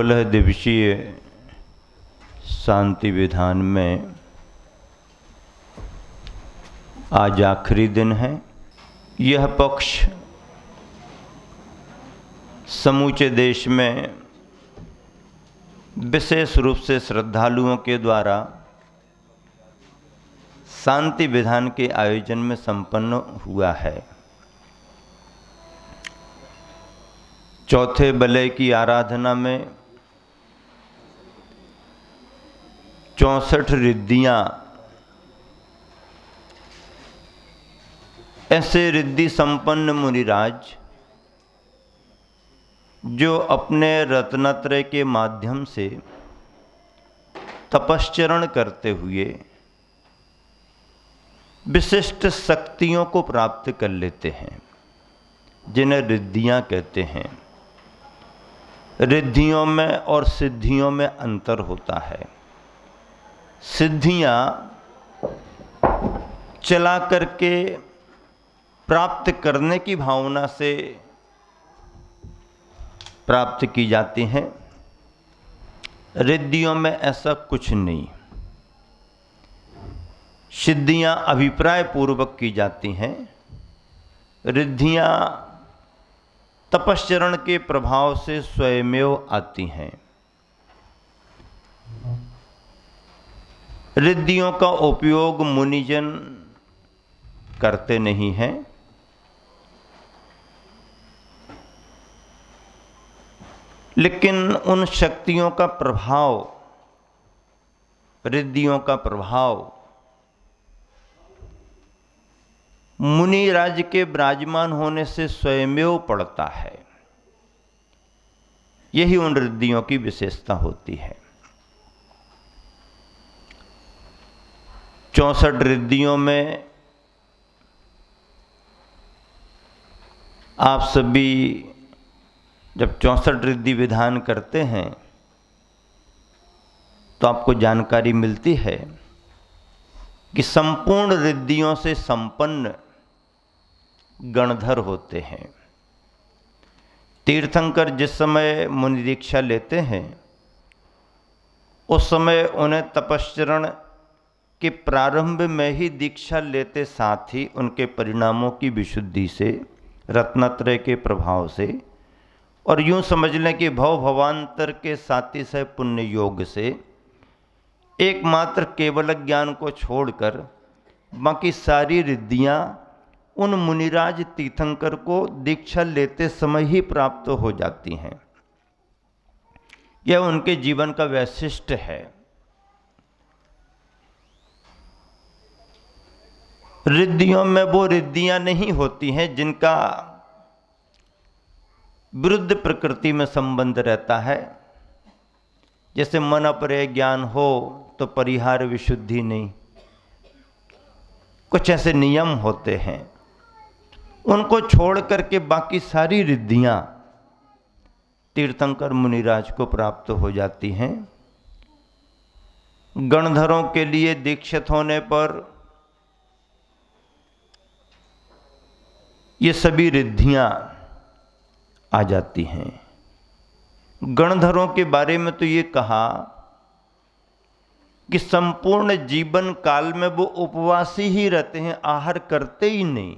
16 दिवसीय शांति विधान में आज आखिरी दिन है। यह पक्ष समूचे देश में विशेष रूप से श्रद्धालुओं के द्वारा शांति विधान के आयोजन में संपन्न हुआ है। चौथे बलय की आराधना में 64 रिद्धियाँ, ऐसे रिद्धि संपन्न मुनिराज जो अपने रत्नत्रय के माध्यम से तपश्चरण करते हुए विशिष्ट शक्तियों को प्राप्त कर लेते हैं, जिन्हें रिद्धियाँ कहते हैं। रिद्धियों में और सिद्धियों में अंतर होता है। सिद्धियाँ चला करके प्राप्त करने की भावना से प्राप्त की जाती हैं। रिद्धियों में ऐसा कुछ नहीं। सिद्धियाँ अभिप्राय पूर्वक की जाती हैं। रिद्धियाँ तपश्चरण के प्रभाव से स्वयमेव आती हैं। रिद्धियों का उपयोग मुनिजन करते नहीं हैं। लेकिन उन शक्तियों का प्रभाव, रिद्धियों का प्रभाव मुनिराज के विराजमान होने से स्वयमेव पड़ता है। यही उन रिद्धियों की विशेषता होती है। 64 रिद्धियों में आप सभी जब 64 रिद्धि विधान करते हैं तो आपको जानकारी मिलती है कि संपूर्ण रिद्धियों से संपन्न गणधर होते हैं। तीर्थंकर जिस समय मुनि दीक्षा लेते हैं उस समय उन्हें तपश्चरण के प्रारंभ में ही दीक्षा लेते साथ ही उनके परिणामों की विशुद्धि से, रत्नत्रय के प्रभाव से और यूं समझ लें कि भव भवांतर के साथी सह पुण्य योग से एकमात्र केवल ज्ञान को छोड़कर बाकी सारी रिद्धियाँ उन मुनिराज तीर्थंकर को दीक्षा लेते समय ही प्राप्त हो जाती हैं। यह उनके जीवन का वैशिष्ट्य है। रिद्धियों में वो रिद्धियाँ नहीं होती हैं जिनका विरुद्ध प्रकृति में संबंध रहता है। जैसे मन अपरे ज्ञान हो तो परिहार विशुद्धि नहीं, कुछ ऐसे नियम होते हैं। उनको छोड़ करके बाकी सारी रिद्धियाँ तीर्थंकर मुनिराज को प्राप्त हो जाती हैं। गणधरों के लिए दीक्षित होने पर ये सभी रिद्धियाँ आ जाती हैं। गणधरों के बारे में तो ये कहा कि संपूर्ण जीवन काल में वो उपवासी ही रहते हैं, आहार करते ही नहीं।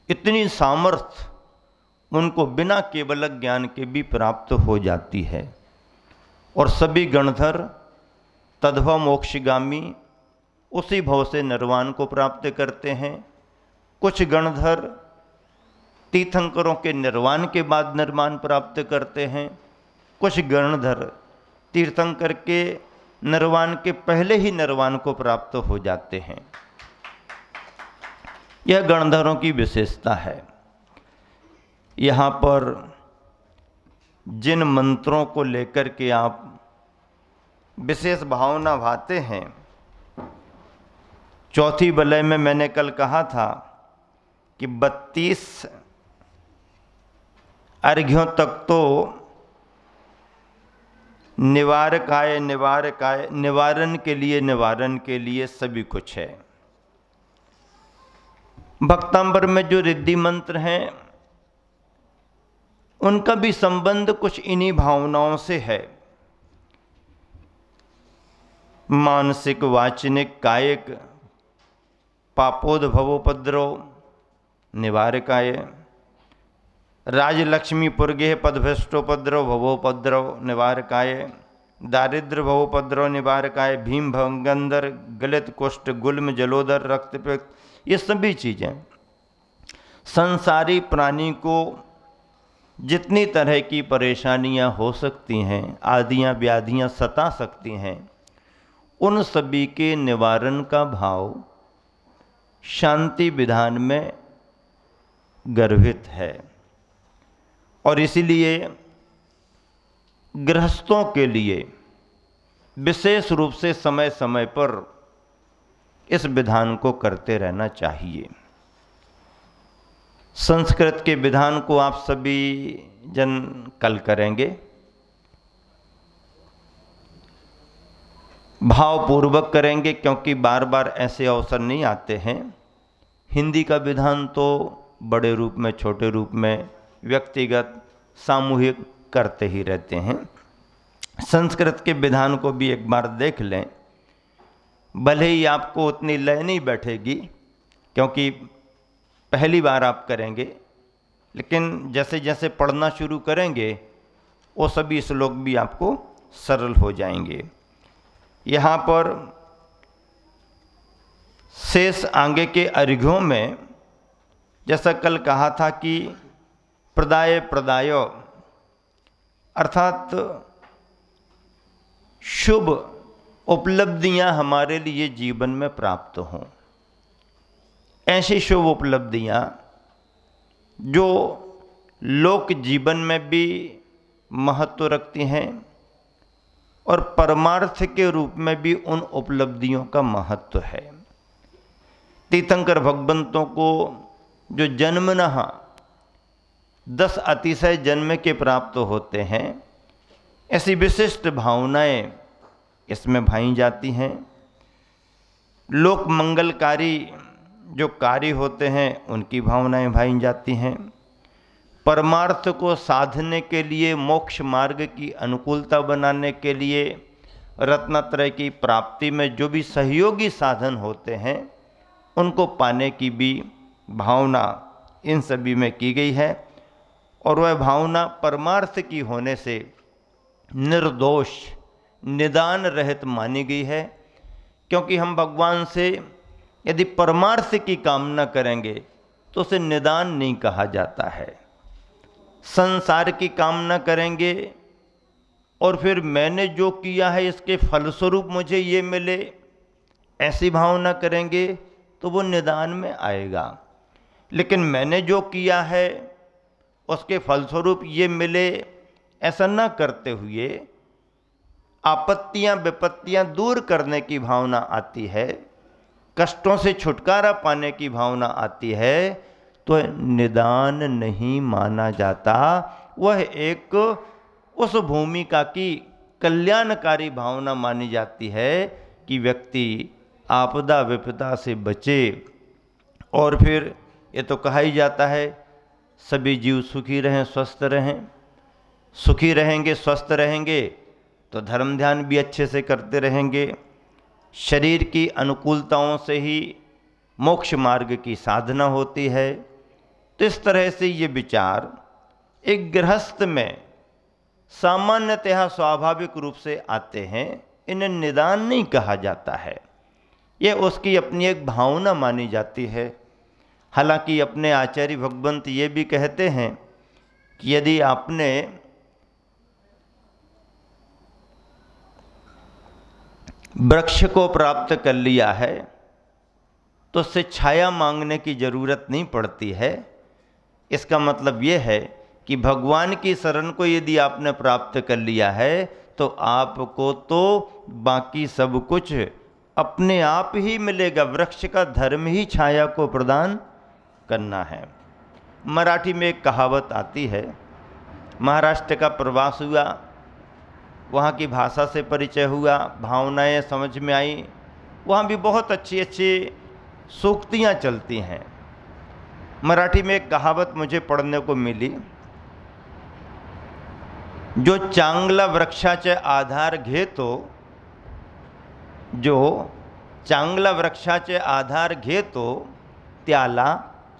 इतनी सामर्थ्य उनको बिना केवल ज्ञान के भी प्राप्त हो जाती है। और सभी गणधर तद्भव मोक्षगामी उसी भव से निर्वाण को प्राप्त करते हैं। कुछ गणधर तीर्थंकरों के निर्वाण के बाद निर्वाण प्राप्त करते हैं। कुछ गणधर तीर्थंकर के निर्वाण के पहले ही निर्वाण को प्राप्त हो जाते हैं। यह गणधरों की विशेषता है। यहाँ पर जिन मंत्रों को लेकर के आप विशेष भावना भाते हैं, चौथी बलय में मैंने कल कहा था कि 32 अर्घ्यों तक तो निवारकाय निवारकाय, निवारण के लिए सभी कुछ है। भक्तांबर में जो रिद्धि मंत्र हैं उनका भी संबंध कुछ इन्हीं भावनाओं से है। मानसिक, वाचनिक, कायिक, पापोद्भवोपद्रव निवारकाय, राजलक्ष्मीपुर गेह पदभ्रष्टोपद्रव भवोपद्रव निवारकाय, दारिद्र भवोपद्रव निवारकाय, भीम भंगंदर, गलित कुष्ठ, गुल्म, जलोदर, रक्तपित्त, ये सभी चीज़ें संसारी प्राणी को जितनी तरह की परेशानियां हो सकती हैं, आदियां व्याधियां सता सकती हैं, उन सभी के निवारण का भाव शांति विधान में गर्भित है। और इसीलिए गृहस्थों के लिए विशेष रूप से समय समय पर इस विधान को करते रहना चाहिए। संस्कृत के विधान को आप सभी जन कल करेंगे, भावपूर्वक करेंगे, क्योंकि बार बार ऐसे अवसर नहीं आते हैं। हिंदी का विधान तो बड़े रूप में, छोटे रूप में, व्यक्तिगत, सामूहिक करते ही रहते हैं। संस्कृत के विधान को भी एक बार देख लें, भले ही आपको उतनी लय नहीं बैठेगी क्योंकि पहली बार आप करेंगे, लेकिन जैसे जैसे पढ़ना शुरू करेंगे वो सभी श्लोक भी आपको सरल हो जाएंगे। यहाँ पर शेष आगे के अर्घ्यों में जैसा कल कहा था कि प्रदाय प्रदाय अर्थात शुभ उपलब्धियां हमारे लिए जीवन में प्राप्त हों, ऐसी शुभ उपलब्धियां जो लोक जीवन में भी महत्व रखती हैं और परमार्थ के रूप में भी उन उपलब्धियों का महत्व है। तीर्थंकर भगवंतों को जो जन्मनः 10 अतिशय जन्म के प्राप्त होते हैं, ऐसी विशिष्ट भावनाएं इसमें भाई जाती हैं। लोक मंगलकारी जो कार्य होते हैं उनकी भावनाएं भाई जाती हैं। परमार्थ को साधने के लिए, मोक्ष मार्ग की अनुकूलता बनाने के लिए, रत्नत्रय की प्राप्ति में जो भी सहयोगी साधन होते हैं उनको पाने की भी भावना इन सभी में की गई है। और वह भावना परमार्थ की होने से निर्दोष, निदान रहित मानी गई है, क्योंकि हम भगवान से यदि परमार्थ की कामना करेंगे तो उसे निदान नहीं कहा जाता है। संसार की कामना करेंगे और फिर मैंने जो किया है इसके फलस्वरूप मुझे ये मिले, ऐसी भावना करेंगे तो वो निदान में आएगा। लेकिन मैंने जो किया है उसके फलस्वरूप ये मिले, ऐसा न करते हुए आपत्तियां विपत्तियां दूर करने की भावना आती है, कष्टों से छुटकारा पाने की भावना आती है, तो निदान नहीं माना जाता। वह एक उस भूमिका की कल्याणकारी भावना मानी जाती है कि व्यक्ति आपदा विपदा से बचे। और फिर ये तो कहा ही जाता है सभी जीव सुखी रहें, स्वस्थ रहें। सुखी रहेंगे, स्वस्थ रहेंगे तो धर्म ध्यान भी अच्छे से करते रहेंगे। शरीर की अनुकूलताओं से ही मोक्ष मार्ग की साधना होती है। तो इस तरह से ये विचार एक गृहस्थ में सामान्यतः स्वाभाविक रूप से आते हैं, इन्हें निदान नहीं कहा जाता है, यह उसकी अपनी एक भावना मानी जाती है। हालांकि अपने आचार्य भगवंत ये भी कहते हैं कि यदि आपने वृक्ष को प्राप्त कर लिया है तो उससे छाया मांगने की जरूरत नहीं पड़ती है। इसका मतलब यह है कि भगवान की शरण को यदि आपने प्राप्त कर लिया है तो आपको तो बाकी सब कुछ अपने आप ही मिलेगा। वृक्ष का धर्म ही छाया को प्रदान करना है। मराठी में एक कहावत आती है, महाराष्ट्र का प्रवास हुआ, वहाँ की भाषा से परिचय हुआ, भावनाएं समझ में आई, वहाँ भी बहुत अच्छी अच्छी सूक्तियाँ चलती हैं। मराठी में एक कहावत मुझे पढ़ने को मिली, जो चांगला वृक्षाचे आधार घेतो, जो चांगला वृक्षाचे आधार घेतो त्याला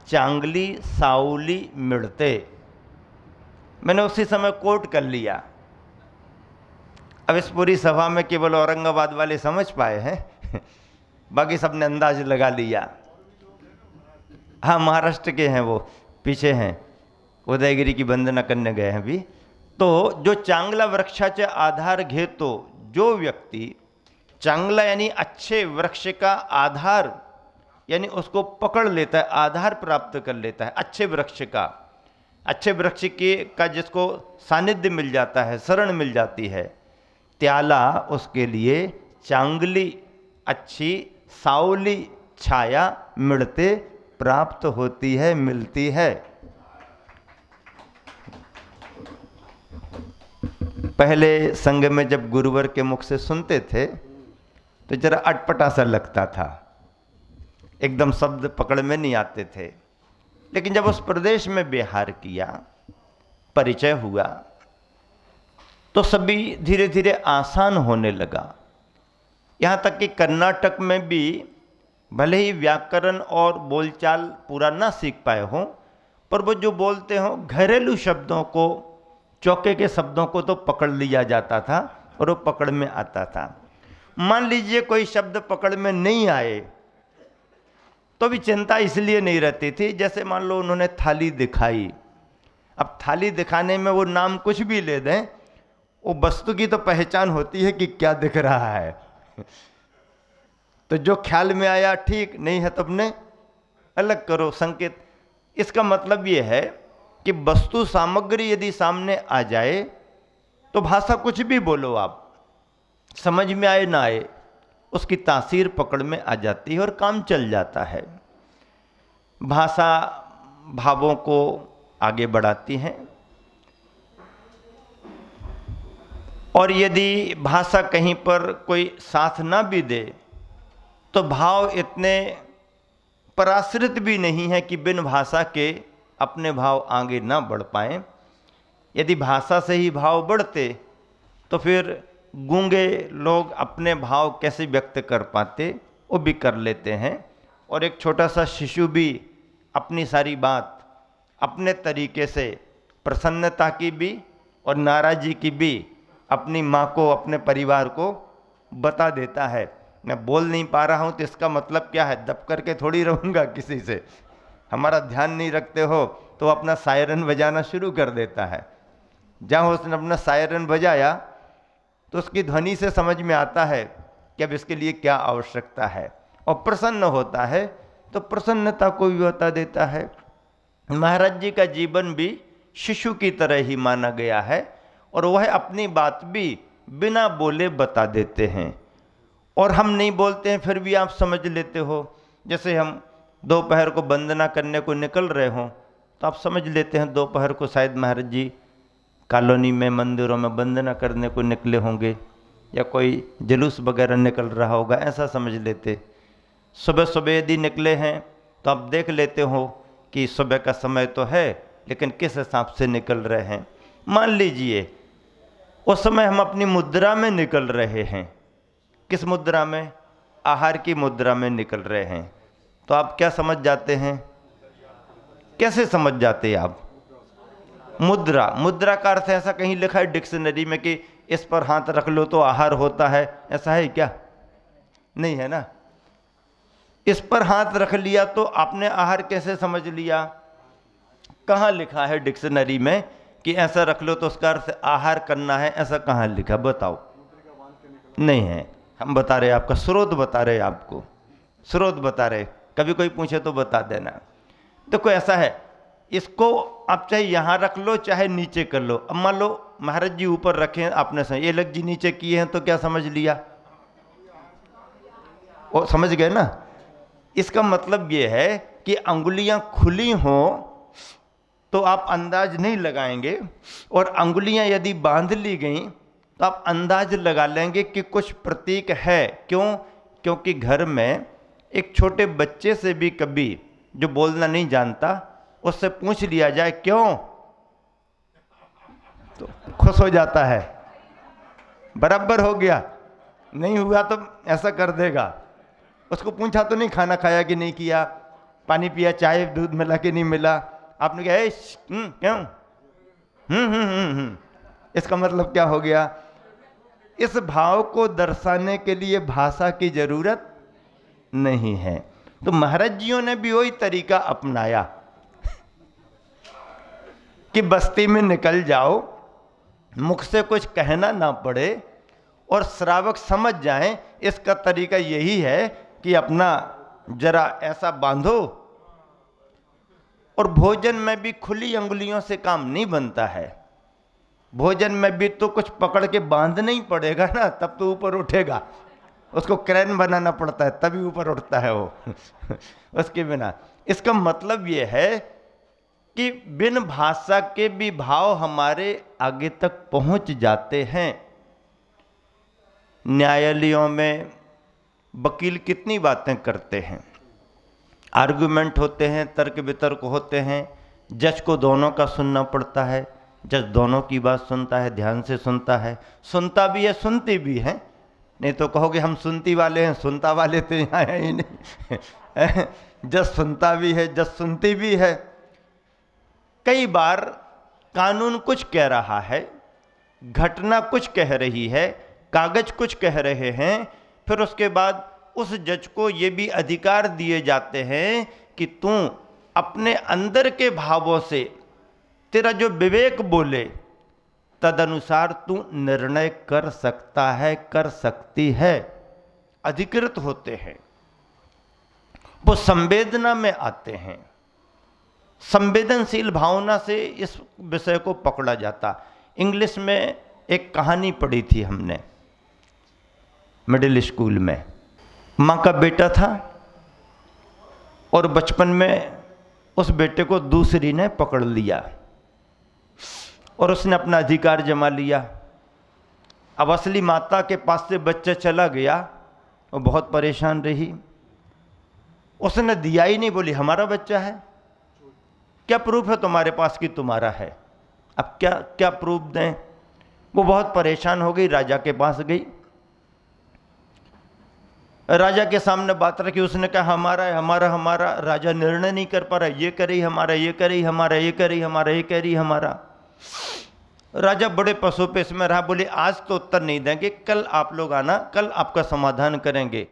चांगली सावली मिळते। मैंने उसी समय कोट कर लिया। अब इस पूरी सभा में केवल औरंगाबाद वाले समझ पाए हैं, बाकी सबने अंदाज लगा लिया। हाँ, महाराष्ट्र के हैं, वो पीछे हैं, उदयगिरी की वंदना करने गए हैं अभी। तो जो चांगला वृक्षाचे आधार घेतो, जो व्यक्ति चांगला यानी अच्छे वृक्ष का आधार यानी उसको पकड़ लेता है, आधार प्राप्त कर लेता है अच्छे वृक्ष का, अच्छे वृक्ष का जिसको सानिध्य मिल जाता है, शरण मिल जाती है, त्याला उसके लिए चांगली अच्छी सावली छाया मिलते प्राप्त होती है, मिलती है। पहले संग में जब गुरुवर के मुख से सुनते थे तो जरा अटपटा सा लगता था, एकदम शब्द पकड़ में नहीं आते थे। लेकिन जब उस प्रदेश में विहार किया, परिचय हुआ, तो सभी धीरे धीरे आसान होने लगा। यहाँ तक कि कर्नाटक में भी भले ही व्याकरण और बोलचाल पूरा ना सीख पाए हों, पर वो जो बोलते हों घरेलू शब्दों को, चौके के शब्दों को तो पकड़ लिया जाता था और वो पकड़ में आता था। मान लीजिए कोई शब्द पकड़ में नहीं आए तो भी चिंता इसलिए नहीं रहती थी, जैसे मान लो उन्होंने थाली दिखाई, अब थाली दिखाने में वो नाम कुछ भी ले दें, वो वस्तु की तो पहचान होती है कि क्या दिख रहा है। तो जो ख्याल में आया ठीक, नहीं है तब ने अलग करो संकेत। इसका मतलब ये है कि वस्तु सामग्री यदि सामने आ जाए तो भाषा कुछ भी बोलो आप, समझ में आए ना आए, उसकी तासीर पकड़ में आ जाती है और काम चल जाता है। भाषा भावों को आगे बढ़ाती है, और यदि भाषा कहीं पर कोई साथ ना भी दे तो भाव इतने पराश्रित भी नहीं है कि बिन भाषा के अपने भाव आगे ना बढ़ पाएँ। यदि भाषा से ही भाव बढ़ते तो फिर गूंगे लोग अपने भाव कैसे व्यक्त कर पाते, वो भी कर लेते हैं। और एक छोटा सा शिशु भी अपनी सारी बात अपने तरीके से, प्रसन्नता की भी और नाराज़गी की भी, अपनी माँ को, अपने परिवार को बता देता है। मैं बोल नहीं पा रहा हूँ तो इसका मतलब क्या है, दब करके थोड़ी रहूँगा किसी से। हमारा ध्यान नहीं रखते हो तो अपना सायरन बजाना शुरू कर देता है। जहाँ उसने अपना सायरन बजाया तो उसकी ध्वनि से समझ में आता है कि अब इसके लिए क्या आवश्यकता है, और प्रसन्न होता है तो प्रसन्नता को भी बता देता है। महाराज जी का जीवन भी शिशु की तरह ही माना गया है, और वह अपनी बात भी बिना बोले बता देते हैं। और हम नहीं बोलते हैं फिर भी आप समझ लेते हो। जैसे हम दोपहर को वंदना करने को निकल रहे हों तो आप समझ लेते हैं दोपहर को शायद महाराज जी कॉलोनी में मंदिरों में वंदना करने को निकले होंगे, या कोई जुलूस वगैरह निकल रहा होगा, ऐसा समझ लेते। सुबह सुबह यदि निकले हैं तो आप देख लेते हो कि सुबह का समय तो है, लेकिन किस हिसाब से निकल रहे हैं। मान लीजिए उस समय हम अपनी मुद्रा में निकल रहे हैं। किस मुद्रा में? आहार की मुद्रा में निकल रहे हैं। तो आप क्या समझ जाते हैं? कैसे समझ जाते हैं आप? मुद्रा, मुद्रा का अर्थ ऐसा कहीं लिखा है डिक्शनरी में कि इस पर हाथ रख लो तो आहार होता है, ऐसा है क्या? नहीं है ना। इस पर हाथ रख लिया तो आपने आहार कैसे समझ लिया? कहाँ लिखा है डिक्शनरी में कि ऐसा रख लो तो उसका अर्थ आहार करना है? ऐसा कहाँ लिखा, बताओ। नहीं है। हम बता रहे आपका स्रोत बता रहे, आपको स्रोत बता रहे। कभी कोई पूछे तो बता देना। देखो ऐसा है, इसको आप चाहे यहाँ रख लो चाहे नीचे कर लो। अब मान लो महाराज जी ऊपर रखे, आपने ये लग जी नीचे किए हैं, तो क्या समझ लिया? वो समझ गए ना। इसका मतलब ये है कि अंगुलियां खुली हों तो आप अंदाज नहीं लगाएंगे, और अंगुलियां यदि बांध ली गई तो आप अंदाज लगा लेंगे कि कुछ प्रतीक है। क्यों? क्योंकि घर में एक छोटे बच्चे से भी कभी जो बोलना नहीं जानता, उससे पूछ लिया जाए क्यों, तो खुश हो जाता है, बराबर हो गया, नहीं हुआ तो ऐसा कर देगा। उसको पूछा तो नहीं खाना खाया कि नहीं किया, पानी पिया, चाय दूध मिला कि नहीं मिला, आपने कहा क्यों इसका मतलब क्या हो गया? इस भाव को दर्शाने के लिए भाषा की जरूरत नहीं है। तो महाराज जियों ने भी वही तरीका अपनाया कि बस्ती में निकल जाओ, मुख से कुछ कहना ना पड़े और श्रावक समझ जाएं। इसका तरीका यही है कि अपना जरा ऐसा बांधो, और भोजन में भी खुली अंगुलियों से काम नहीं बनता है। भोजन में भी तो कुछ पकड़ के बांधना ही पड़ेगा ना, तब तो ऊपर उठेगा। उसको क्रेन बनाना पड़ता है तभी ऊपर उठता है वो उसके बिना। इसका मतलब ये है कि बिन भाषा के भी भाव हमारे आगे तक पहुंच जाते हैं। न्यायालयों में वकील कितनी बातें करते हैं, आर्गुमेंट होते हैं, तर्क वितर्क होते हैं, जज को दोनों का सुनना पड़ता है। जज दोनों की बात सुनता है, ध्यान से सुनता है, सुनता भी है सुनती भी है। नहीं तो कहोगे हम सुनती वाले हैं, सुनता वाले तो यहाँ है ही नहीं जज सुनता भी है, जज सुनती भी है। कई बार कानून कुछ कह रहा है, घटना कुछ कह रही है, कागज कुछ कह रहे हैं, फिर उसके बाद उस जज को ये भी अधिकार दिए जाते हैं कि तू अपने अंदर के भावों से, तेरा जो विवेक बोले तदनुसार तू निर्णय कर सकता है, कर सकती है। अधिकृत होते हैं, वो संवेदना में आते हैं, संवेदनशील भावना से इस विषय को पकड़ा जाता। इंग्लिश में एक कहानी पढ़ी थी हमने मिडिल स्कूल में। माँ का बेटा था और बचपन में उस बेटे को दूसरी ने पकड़ लिया और उसने अपना अधिकार जमा लिया। अब असली माता के पास से बच्चा चला गया, वो बहुत परेशान रही। उसने दिया ही नहीं, बोली हमारा बच्चा है, क्या प्रूफ है तुम्हारे पास कि तुम्हारा है? अब क्या क्या प्रूफ दें? वो बहुत परेशान हो गई, राजा के पास गई, राजा के सामने बात रखी। उसने कहा हमारा है, हमारा हमारा। राजा निर्णय नहीं कर पा रहा, ये करी हमारा, ये करी हमारा, ये करी हमारा, ये करी हमारा। राजा बड़े पशु पेश में रहा, बोले आज तो उत्तर नहीं देंगे, कल आप लोग आना, कल आपका समाधान करेंगे।